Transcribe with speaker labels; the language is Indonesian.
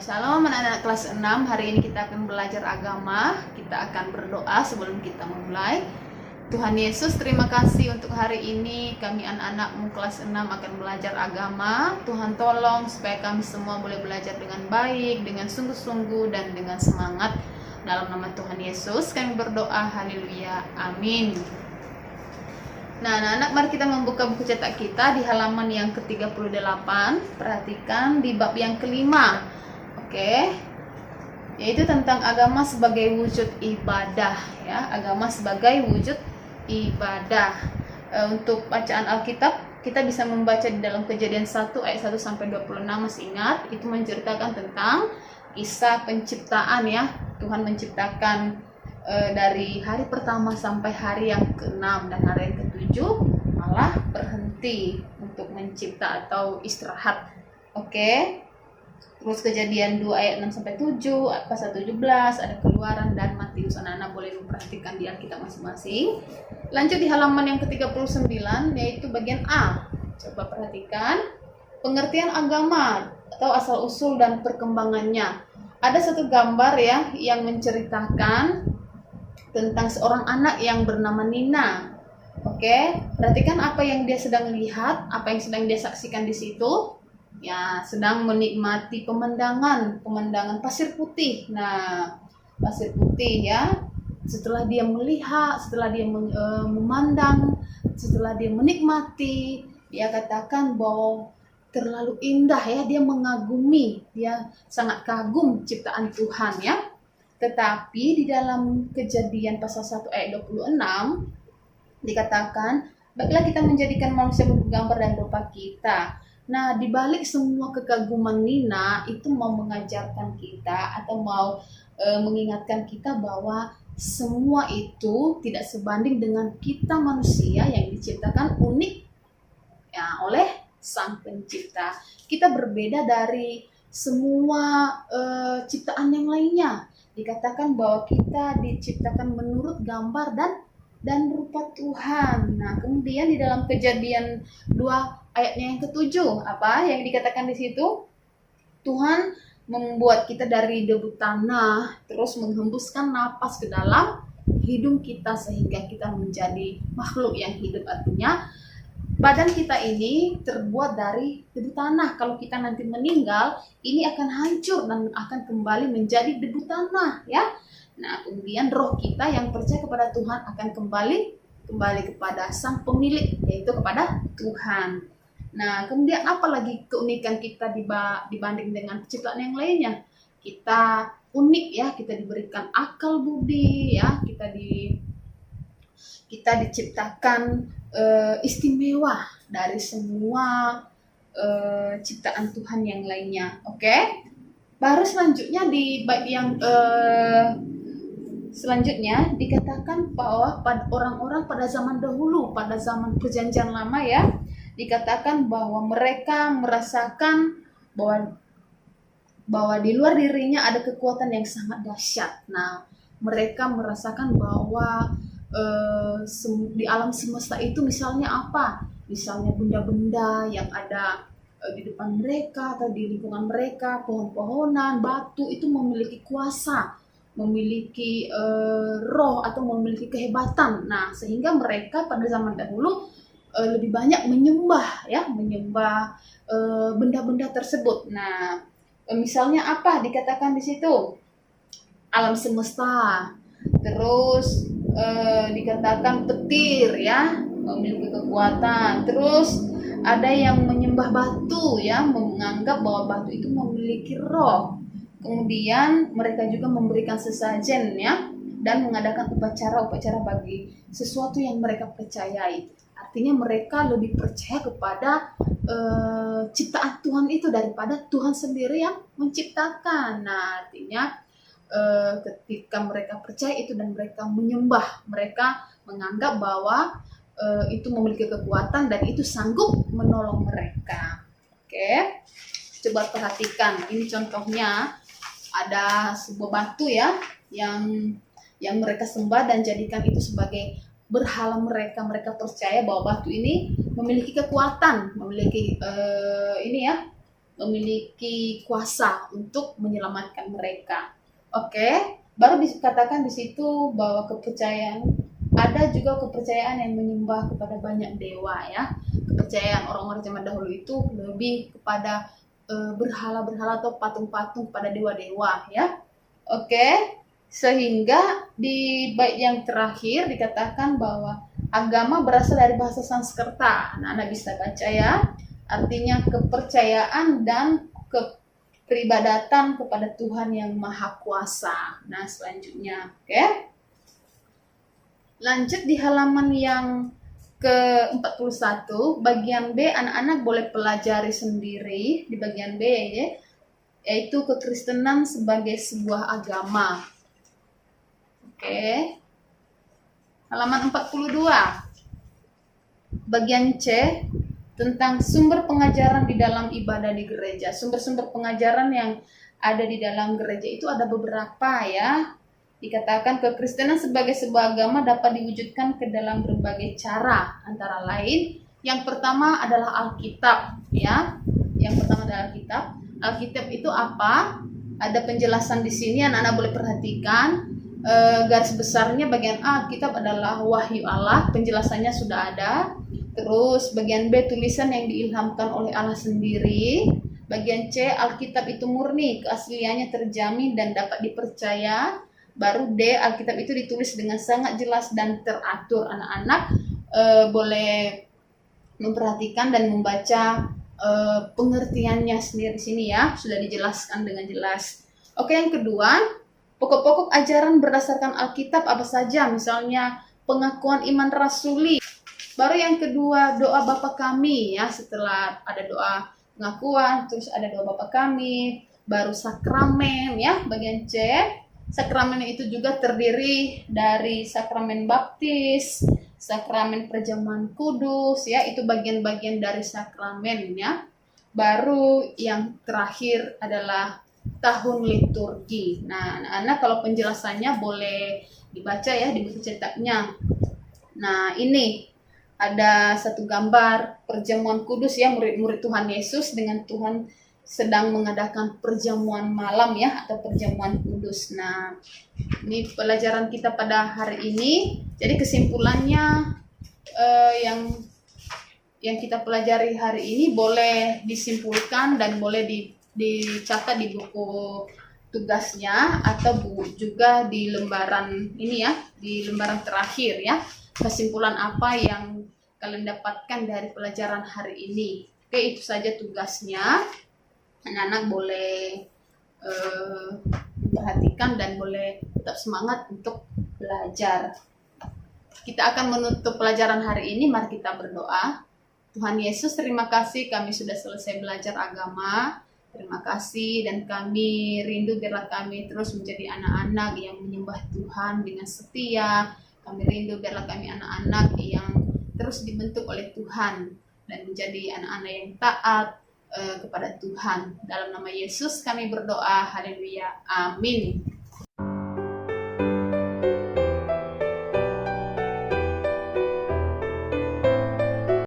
Speaker 1: Shalom anak-anak kelas 6. Hari ini kita akan belajar agama. Kita akan berdoa sebelum kita memulai. Tuhan Yesus, terima kasih untuk hari ini. Kami anak-anakmu kelas 6 akan belajar agama. Tuhan tolong supaya kami semua boleh belajar dengan baik, dengan sungguh-sungguh dan dengan semangat. Dalam nama Tuhan Yesus kami berdoa. Haleluya. Amin. Nah, anak-anak, mari kita membuka buku cetak kita di halaman yang ke-38. Perhatikan di bab yang kelima. Oke. Yaitu tentang agama sebagai wujud ibadah, ya. Agama sebagai wujud ibadah. Untuk bacaan Alkitab, kita bisa membaca di dalam Kejadian 1 ayat 1 sampai 26. Masih ingat? Itu menceritakan tentang kisah penciptaan, ya. Tuhan menciptakan dari hari pertama sampai hari yang ke-6, dan hari yang ke-7 malah berhenti untuk mencipta atau istirahat. Oke. Terus Kejadian 2 ayat 6 sampai 7, pasal 17, ada Keluaran dan Matius. Anak-anak boleh memperhatikan di Alkitab masing-masing. Lanjut di halaman yang ke-39, yaitu bagian A. Coba perhatikan pengertian agama atau asal-usul dan perkembangannya. Ada satu gambar, ya, yang menceritakan tentang seorang anak yang bernama Nina. Oke, perhatikan apa yang dia sedang lihat, apa yang sedang dia saksikan di situ. Ya, sedang menikmati pemandangan pasir putih. Nah, pasir putih, ya. Setelah dia melihat, setelah dia memandang, setelah dia menikmati, dia katakan bahwa terlalu indah, ya. Dia mengagumi, dia sangat kagum ciptaan Tuhan, ya. Tetapi di dalam Kejadian pasal 1 ayat 26 dikatakan, baiklah kita menjadikan manusia bergambar dan rupa kita. Nah, di balik semua kekaguman Nina itu mau mengajarkan kita atau mau mengingatkan kita bahwa semua itu tidak sebanding dengan kita manusia yang diciptakan unik, ya, oleh Sang Pencipta. Kita berbeda dari semua ciptaan yang lainnya. Dikatakan bahwa kita diciptakan menurut gambar dan rupa Tuhan. Nah, kemudian di dalam Kejadian 2 ayatnya yang ke-7, apa yang dikatakan di situ? Tuhan membuat kita dari debu tanah, terus menghembuskan napas ke dalam hidung kita sehingga kita menjadi makhluk yang hidup. Artinya badan kita ini terbuat dari debu tanah. Kalau kita nanti meninggal, ini akan hancur dan akan kembali menjadi debu tanah, ya. Nah, kemudian roh kita yang percaya kepada Tuhan akan kembali kepada Sang Pemilik, yaitu kepada Tuhan. Nah, kemudian apa lagi keunikan kita dibanding dengan penciptaan yang lainnya? Kita unik, ya. Kita diberikan akal budi, ya. Kita diciptakan istimewa dari semua ciptaan Tuhan yang lainnya. Oke? Baru selanjutnya di bab yang selanjutnya dikatakan bahwa orang-orang pada zaman dahulu, pada zaman Perjanjian Lama, ya, dikatakan bahwa mereka merasakan bahwa di luar dirinya ada kekuatan yang sangat dahsyat. Nah, mereka merasakan bahwa di alam semesta itu misalnya apa? Misalnya benda-benda yang ada di depan mereka atau di lingkungan mereka, pohon-pohonan, batu itu memiliki kuasa, memiliki roh atau memiliki kehebatan. Nah, sehingga mereka pada zaman dahulu lebih banyak menyembah benda-benda tersebut. Nah, misalnya apa dikatakan di situ? Alam semesta. Terus dikatakan petir, ya, memiliki kekuatan. Terus ada yang menyembah batu, ya, menganggap bahwa batu itu memiliki roh. Kemudian mereka juga memberikan sesajen, ya, dan mengadakan upacara-upacara bagi sesuatu yang mereka percayai. Artinya mereka lebih percaya kepada ciptaan Tuhan itu daripada Tuhan sendiri yang menciptakan. Nah, artinya ketika mereka percaya itu dan mereka menyembah, mereka menganggap bahwa itu memiliki kekuatan dan itu sanggup menolong mereka. Oke, coba perhatikan. Ini contohnya ada sebuah batu, ya, yang mereka sembah dan jadikan itu sebagai berhala mereka. Mereka percaya bahwa batu ini memiliki kekuatan, memiliki memiliki kuasa untuk menyelamatkan mereka. Oke, baru dikatakan di situ bahwa kepercayaan, ada juga kepercayaan yang menyembah kepada banyak dewa ya. Kepercayaan orang-orang zaman dahulu itu lebih kepada berhala-berhala atau patung-patung pada dewa-dewa ya. Oke, sehingga di bait yang terakhir dikatakan bahwa agama berasal dari bahasa Sanskerta. Anak-anak bisa baca ya. Artinya kepercayaan dan peribadatan kepada Tuhan yang Maha Kuasa. Nah, selanjutnya, oke. Lanjut di halaman yang ke-41, bagian B anak-anak boleh pelajari sendiri di bagian B ya, yaitu kekristenan sebagai sebuah agama. Oke. Halaman 42. Bagian C tentang sumber pengajaran di dalam ibadah di gereja. Sumber-sumber pengajaran yang ada di dalam gereja itu ada beberapa ya. Dikatakan kekristenan sebagai sebuah agama dapat diwujudkan ke dalam berbagai cara, antara lain yang pertama adalah Alkitab ya. Yang pertama adalah Alkitab. Alkitab itu apa? Ada penjelasan di sini, anak-anak boleh perhatikan. Garis besarnya bagian A, Alkitab adalah wahyu Allah, penjelasannya sudah ada. Terus bagian B, tulisan yang diilhamkan oleh Allah sendiri. Bagian C, Alkitab itu murni, keasliannya terjamin dan dapat dipercaya. Baru D, Alkitab itu ditulis dengan sangat jelas dan teratur. Anak-anak boleh memperhatikan dan membaca pengertiannya sendiri di sini ya, sudah dijelaskan dengan jelas. Oke, yang kedua, pokok-pokok ajaran berdasarkan Alkitab apa saja? Misalnya pengakuan iman rasuli. Baru yang kedua, doa Bapa kami ya, setelah ada doa pengakuan, terus ada doa Bapa kami, baru sakramen ya, bagian C. Sakramen itu juga terdiri dari sakramen baptis, sakramen perjamuan kudus ya, itu bagian-bagian dari sakramen ya. Baru yang terakhir adalah tahun liturgi. Nah, anak-anak kalau penjelasannya boleh dibaca ya di buku cetaknya. Nah, ini ada satu gambar perjamuan kudus ya, murid-murid Tuhan Yesus dengan Tuhan sedang mengadakan perjamuan malam ya, atau perjamuan kudus. Nah, ini pelajaran kita pada hari ini. Jadi kesimpulannya yang kita pelajari hari ini boleh disimpulkan dan boleh dicatat di buku tugasnya atau juga di lembaran ini ya, di lembaran terakhir ya. Kesimpulan apa yang kalian dapatkan dari pelajaran hari ini. Oke, itu saja tugasnya. Anak-anak boleh perhatikan dan boleh tetap semangat untuk belajar. Kita akan menutup pelajaran hari ini. Mari kita berdoa. Tuhan Yesus, terima kasih kami sudah selesai belajar agama. Terima kasih, dan kami rindu biarlah kami terus menjadi anak-anak yang menyembah Tuhan dengan setia. Kami rindu biarlah kami anak-anak yang terus dibentuk oleh Tuhan dan menjadi anak-anak yang taat kepada Tuhan. Dalam nama Yesus kami berdoa. Haleluya. Amin.